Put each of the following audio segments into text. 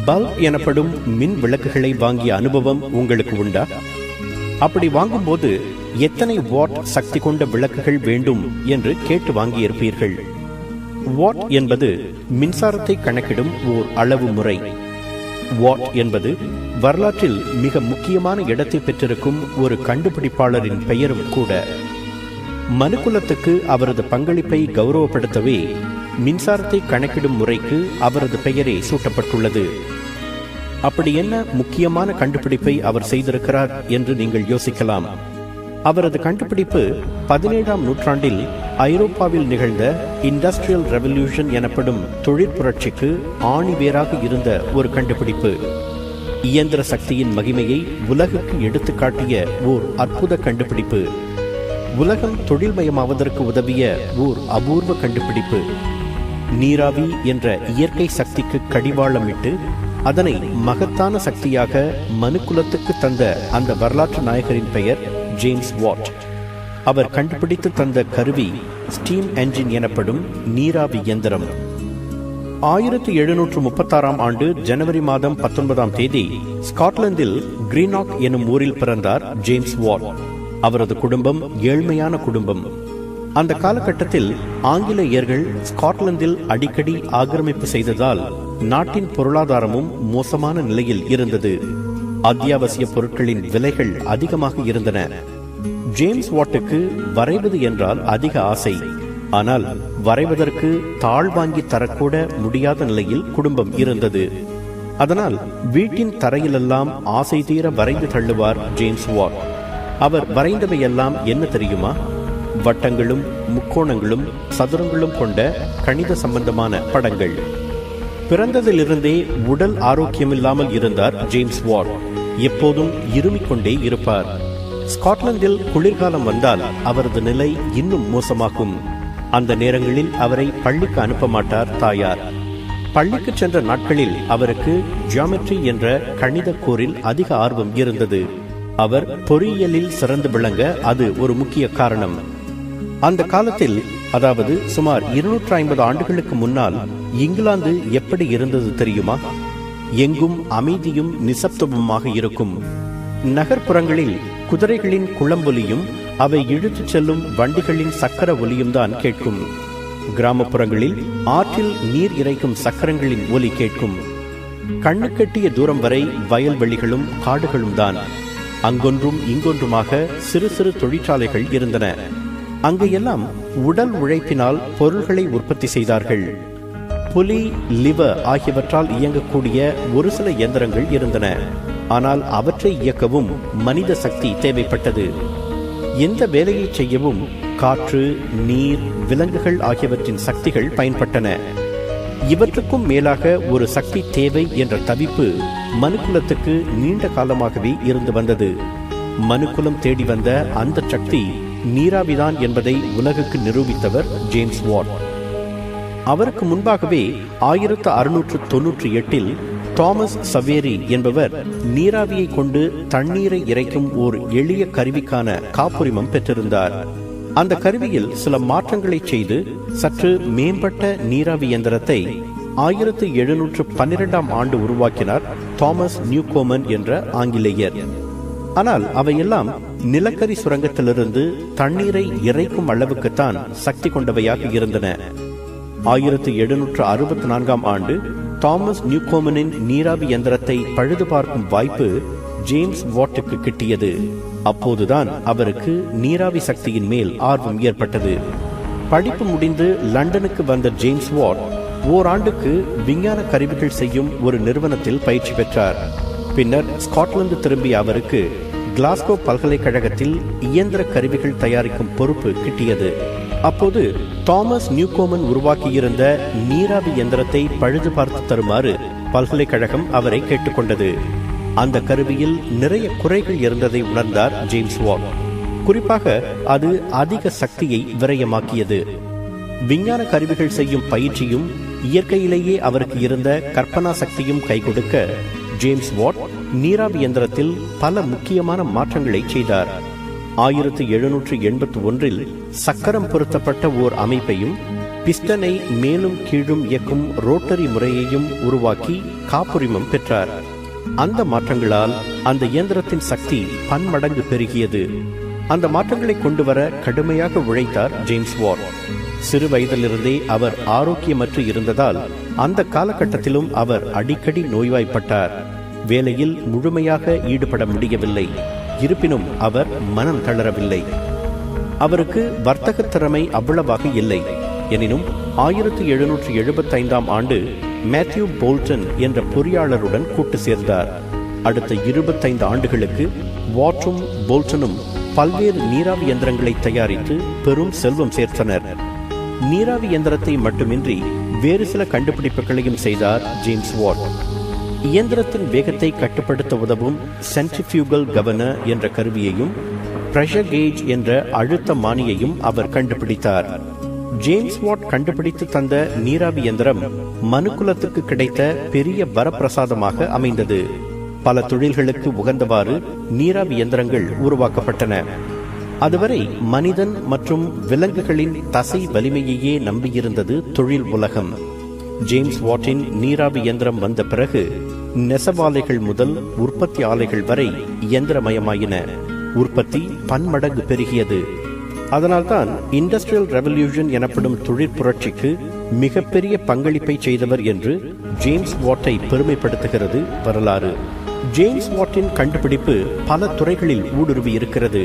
Bulb எனப்படும் மின் விளக்குகளை வாங்கிய அனுபவம் உங்களுக்கு உண்டா? அப்படி வாங்கும்போது எத்தனை வாட் சக்தி கொண்ட விளக்குகள் வேண்டும் என்று கேட்டு வாங்கியிருப்பீர்கள். வாட் என்பது மின்சாரத்தை கணக்கிடும் ஓர் அளவு முறை. வாட் என்பது வரலாற்றில் மிக முக்கியமான இடத்தை பெற்றிருக்கும் ஒரு கண்டுபிடிப்பாளரின் பெயரும் கூட. மனுக்குலத்துக்கு அவரது பங்களிப்பை கௌரவப்படுத்தவே மின்சாரத்தை கணக்கிடும் முறைக்கு அவரது பெயரே சூட்டப்பட்டுள்ளது. அப்படி என்ன முக்கியமான கண்டுபிடிப்பை அவர் செய்திருக்கிறார் என்று நீங்கள் யோசிக்கலாம். அவரது கண்டுபிடிப்பு 17ஆம் நூற்றாண்டில் ஐரோப்பாவில் நிகழ்ந்த இண்டஸ்ட்ரியல் ரெவல்யூஷன் எனப்படும் தொழிற்புரட்சிக்கு ஆணிவேராக இருந்த ஒரு கண்டுபிடிப்பு. இயந்திர சக்தியின் மகிமையை உலகுக்கு எடுத்துக்காட்டிய ஓர் அற்புத கண்டுபிடிப்பு. உலகம் தொழில்மயமாவதற்கு உதவிய ஓர் அபூர்வ கண்டுபிடிப்பு. நீராவி என்ற இயற்கை சக்திக்கு கடிவாளமிட்டு அதனை மகத்தான சக்தியாக மனுக்குலத்துக்கு தந்த அந்த வரலாற்று நாயகரின் பெயர் ஜேம்ஸ் வாட். அவர் கண்டுபிடித்து தந்த கருவி ஸ்டீம் என்ஜின் எனப்படும் நீராவி இயந்திரம். 1736ஆம் ஆண்டு ஜனவரி மாதம் 19ஆம் தேதி ஸ்காட்லாந்தில் கிரீனாக் எனும் ஊரில் பிறந்தார் ஜேம்ஸ் வாட். அவரது குடும்பம் ஏழ்மையான குடும்பம். அந்த காலகட்டத்தில் ஆங்கிலேயர்கள் ஸ்காட்லாந்தில் அடிக்கடி ஆக்கிரமிப்பு செய்ததால் நாட்டின் பொருளாதாரமும் மோசமான நிலையில் இருந்தது. அத்தியாவசிய பொருட்களின் விலைகள் அதிகமாக இருந்தன. ஜேம்ஸ் வாட்டுக்கு வரைவது என்றால் அதிக ஆசை. ஆனால் வரைவதற்கு தாழ் வாங்கி தரக்கூட முடியாத நிலையில் குடும்பம் இருந்தது. அதனால் வீட்டின் தரையிலெல்லாம் ஆசை தீர வரைந்து தள்ளுவார் ஜேம்ஸ் வாட். அவர் வரைந்தவையெல்லாம் என்ன தெரியுமா? வட்டங்களும் முக்கோணங்களும் சதுரங்களும் கொண்ட கணித சம்பந்தமான படங்கள். பிறந்ததிலிருந்தே உடல் ஆரோக்கியமில்லாமல் இருந்தார் ஜேம்ஸ் வாட். எப்போதும் இருமிக்கொண்டே இருப்பார். ஸ்காட்லாந்தில் குளிர்காலம் வந்தால் அவரது நிலை இன்னும் மோசமாகும். அந்த நேரங்களில் அவரை பள்ளிக்கு அனுப்ப மாட்டார் தாயார். பள்ளிக்கு சென்ற நாட்களில் அவருக்கு ஜியாமெட்ரி என்ற கணித கூறில் அதிக ஆர்வம் இருந்தது. அவர் பொறியியலில் சிறந்து விளங்க அது ஒரு முக்கிய காரணம். அந்த காலத்தில், அதாவது சுமார் 250 ஆண்டுகளுக்கு முன்னால் இங்கிலாந்து எப்படி இருந்தது தெரியுமா? எங்கும் அமைதியும் நிசப்தமுமாக இருக்கும். நகர்ப்புறங்களில் குதிரைகளின் குளம்பொலியும் அவை இழுத்துச் செல்லும் வண்டிகளின் சக்கர ஒலியும் தான் கேட்கும். கிராமப்புறங்களில் ஆற்றில் நீர் இறைக்கும் சக்கரங்களின் ஒலி கேட்கும். கண்ணுக்கெட்டிய தூரம் வரை வயல்வெளிகளும் காடுகளும் தான். அங்கொன்றும் இங்கொன்றுமாக சிறு சிறு தொழிற்சாலைகள் இருந்தன. அங்கையெல்லாம் உடல் உழைப்பினால் பொருள்களை உற்பத்தி செய்தார்கள். புலி, லிவர் ஆகியவற்றால் இயங்கக்கூடிய ஒரு சில இயந்திரங்கள் இருந்தன. ஆனால் அவற்றை இயக்கவும் மனித சக்தி தேவைப்பட்டது. எந்த வேலையை செய்யவும் காற்று, நீர், விலங்குகள் ஆகியவற்றின் சக்திகள் பயன்பட்டன. இவற்றுக்கும் மேலாக ஒரு சக்தி தேவை என்ற தவிப்பு மனுக்குலத்துக்கு நீண்ட காலமாகவே இருந்து வந்தது. மனுக்குலம் தேடி வந்த அந்த சக்தி நீராவிதான் என்பதை உலகுக்கு நிரூபித்தவர் ஜேம்ஸ் வாட். அவருக்கு முன்பாகவே 1698 தாமஸ் சவேரி என்பவர் நீராவியை கொண்டு தண்ணீரை இறைக்கும் ஓர் எளிய கருவிக்கான காப்புரிமம் பெற்றிருந்தார். அந்த கருவியில் சில மாற்றங்களை செய்து சற்று மேம்பட்ட நீராவி இயந்திரத்தை 1712ஆம் ஆண்டு உருவாக்கினார் தாமஸ் நியூகோமன் என்ற ஆங்கிலேயர். ஆனால் அவையெல்லாம் நிலக்கரி சுரங்கத்திலிருந்து தண்ணீரை இறைக்கும் அளவுக்குத்தான் சக்தி கொண்டவையாக இருந்தன. 1764ஆம் ஆண்டு தாமஸ் நியூகோமனின் நீராவி இயந்திரத்தை பழுது பார்க்கும் வாய்ப்பு ஜேம்ஸ் வாட்டுக்கு கிட்டியது. அப்போதுதான் அவருக்கு நீராவி சக்தியின் மேல் ஆர்வம் ஏற்பட்டது. படிப்பு முடிந்து லண்டனுக்கு வந்த ஜேம்ஸ் வாட் ஓராண்டுக்கு விஞ்ஞான கருவிகள் செய்யும் ஒரு நிறுவனத்தில் பயிற்சி பெற்றார். பின்னர் ஸ்காட்லாந்து திரும்பிய அவருக்கு கிளாஸ்கோ பல்கலைக்கழகத்தில் இயந்திர கருவிகள் தயாரிக்கும் பொறுப்பு கிட்டியது. அப்போது தாமஸ் நியூகோமன் உருவாக்கியிருந்த நீராவி இயந்திரத்தை பழுது பார்த்து தருமாறு பல்கலைக்கழகம் அவரை கேட்டுக்கொண்டது. அந்த கருவியில் நிறைய குறைகள் இருந்ததை உணர்ந்தார் ஜேம்ஸ் வாட். குறிப்பாக அது அதிக சக்தியை விரயமாக்கியது. விஞ்ஞான கருவிகள் செய்யும் பயிற்சியும் இயற்கையிலேயே அவருக்கு இருந்த கற்பனா சக்தியும் கை கொடுக்க ஜேம்ஸ் வாட் நீராவி இயந்திரத்தில் பல முக்கியமான மாற்றங்களை செய்தார். 1781 சக்கரம் பொருத்தப்பட்ட ஓர் அமைப்பையும் பிஸ்டனை மேலும் கீழும் இயக்கும் ரோட்டரி முறையையும் உருவாக்கி காப்புரிமம் பெற்றார். அந்த மாற்றங்களால் அந்த இயந்திரத்தின் சக்தி பன்மடங்கு பெருகியது. அந்த மாற்றங்களை கொண்டு வர கடுமையாக உழைத்தார் ஜேம்ஸ் வாட். சிறு வயதிலிருந்தே அவர் ஆரோக்கியமற்று இருந்ததால் அந்த காலகட்டத்திலும் அவர் அடிக்கடி நோய்வாய்ப்பட்டார். வேலையில் முழுமையாக ஈடுபட முடியவில்லை. இருப்பினும் அவர் மனம் தளரவில்லை. அவருக்கு வர்த்தக திறமை அவ்வளவாக இல்லை. எனினும் 1775 ஆண்டு மேத்யூ போல்டன் என்ற பொறியாளருடன் கூட்டு சேர்ந்தார். அடுத்த 25 ஆண்டுகளுக்கு வாட்டும் போல்டனும் பல்வேறு நீராவி இயந்திரங்களை தயாரித்து பெரும் செல்வம் சேர்த்தனர். நீராவி இயந்திரத்தை மட்டுமின்றி வேறு சில கண்டுபிடிப்புகளையும் செய்தார் ஜேம்ஸ் வாட். இயந்திரத்தின் வேகத்தை கட்டுப்படுத்த உதவும் சென்ட்ரிஃபியூகல் கவர்னர் என்ற கருவியையும் பிரஷர் கேஜ் என்ற அழுத்த மானியையும் அவர் கண்டுபிடித்தார். ஜேம்ஸ் வாட் கண்டுபிடித்து தந்த நீராவி இயந்திரம் மனுக்குலத்துக்கு கிடைத்த பெரிய வரப்பிரசாதமாக அமைந்தது. பல தொழில்களுக்கு உகந்தவாறு நீராவி இயந்திரங்கள் உருவாக்கப்பட்டன. அதுவரை மனிதன் மற்றும் விலங்குகளின் தசை வலிமையையே நம்பியிருந்தது தொழில் உலகம். ஜேம்ஸ் வாட்டின் நீராவி இயந்திரம் வந்த பிறகு நெசவாலைகள் முதல் உற்பத்தி ஆலைகள் வரை இயந்திரமயமாயின. உற்பத்தி பன்மடங்கு பெருகியது. அதனால்தான் இண்டஸ்ட்ரியல் ரெவல்யூஷன் எனப்படும் தொழிற் புரட்சிக்கு மிகப்பெரிய பங்களிப்பை செய்தவர் என்று ஜேம்ஸ் வாட்டை பெருமைப்படுத்துகிறது வரலாறு. ஜேம்ஸ் வாட்டின் கண்டுபிடிப்பு பல துறைகளில் ஊடுருவி இருக்கிறது.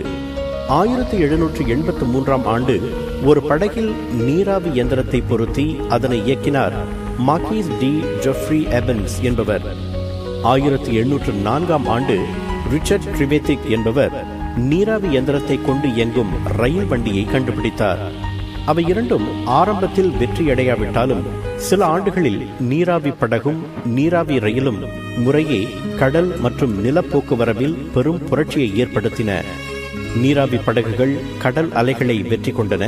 1783 ஆண்டு ஒரு படகில் நீராவி இயந்திரத்தை பொருத்தி அதனை இயக்கினார் மார்க்கிஸ் டி ஜெஃப்ரி எபன்ஸ் என்பவர். 1804 ஆண்டு ரிச்சர்ட் ட்ரிவேத்திக் என்பவர் நீராவி இயந்திரத்தை கொண்டு இயங்கும் ரயில் வண்டியை கண்டுபிடித்தார். அவை இரண்டும் ஆரம்பத்தில் வெற்றியடையாவிட்டாலும் சில ஆண்டுகளில் நீராவி படகும் நீராவி ரயிலும் முறையே கடல் மற்றும் நிலப்போக்குவரவில் பெரும் புரட்சியை ஏற்படுத்தின. நீராவி படகுகள் கடல் அலைகளை வெற்றி கொண்டன.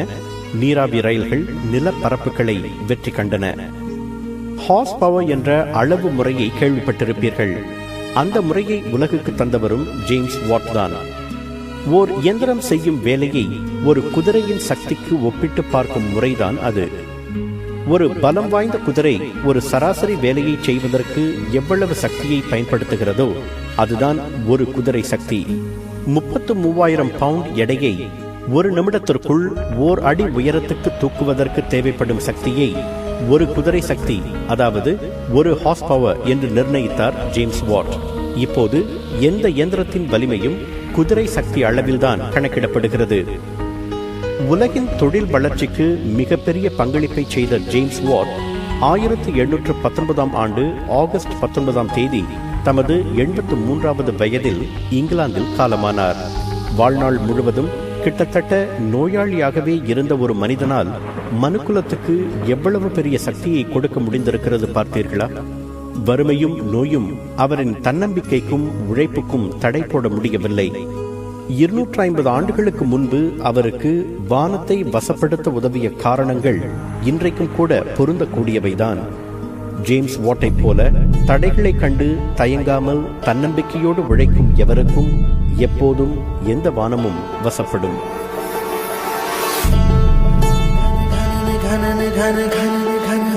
நீராவி ரயில்கள் நிலப்பரப்புகளை வெற்றி கண்டன. ஹார்ஸ் பவர் என்ற அளவு முறையை கேள்விப்பட்டிருப்பீர்கள். அந்த முறையை உலகுக்கு தந்தவரும் ஜேம்ஸ் வாட் தான். ஓர் இயந்திரம் செய்யும் வேலையை ஒரு குதிரையின் சக்திக்கு ஒப்பிட்டு பார்க்கும் முறைதான் அது. ஒரு பலம் வாய்ந்த குதிரை ஒரு சராசரி வேலையை செய்வதற்கு எவ்வளவு சக்தியை பயன்படுத்துகிறதோ அதுதான் ஒரு குதிரை சக்தி. 33,000 பவுண்ட் எடையை ஒரு நிமிடத்திற்குள் ஓர் அடி உயரத்துக்கு தூக்குவதற்கு தேவைப்படும் சக்தியை ஒரு குதிரை சக்தி, அதாவது ஒரு ஹார்ஸ் பவர் என்று நிர்ணயித்தார் ஜேம்ஸ் வாட். இப்போது எந்த இயந்திரத்தின் வலிமையும் குதிரை சக்தி அளவில்தான் கணக்கிடப்படுகிறது. உலகின் தொழில் வளர்ச்சிக்கு மிகப்பெரிய பங்களிப்பை செய்த ஜேம்ஸ் வாட் 1819 ஆண்டு ஆகஸ்ட் 19 தமது 83வது வயதில் இங்கிலாந்தில் காலமானார். வாழ்நாள் முழுவதும் கிட்டத்தட்ட நோயாளியாகவே இருந்த ஒரு மனிதனால் மனுக்குலத்துக்கு எவ்வளவு பெரிய சக்தியை கொடுக்க முடிந்திருக்கிறது பார்த்தீர்களா? வறுமையும் நோயும் அவரின் தன்னம்பிக்கைக்கும் உழைப்புக்கும் தடை போட முடியவில்லை. 250 ஆண்டுகளுக்கு முன்பு அவருக்கு வானத்தை வசப்படுத்த உதவிய காரணங்கள் இன்றைக்கும் கூட பொருந்தக்கூடியவைதான். ஜேம்ஸ் வாட்டை போல தடைகளை கண்டு தயங்காமல் தன்னம்பிக்கையோடு உழைக்கும் எவருக்கும் எப்போதும் எந்த வானமும் வசப்படும்.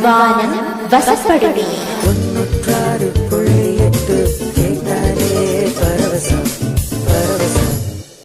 வானம் வசப்படுமே.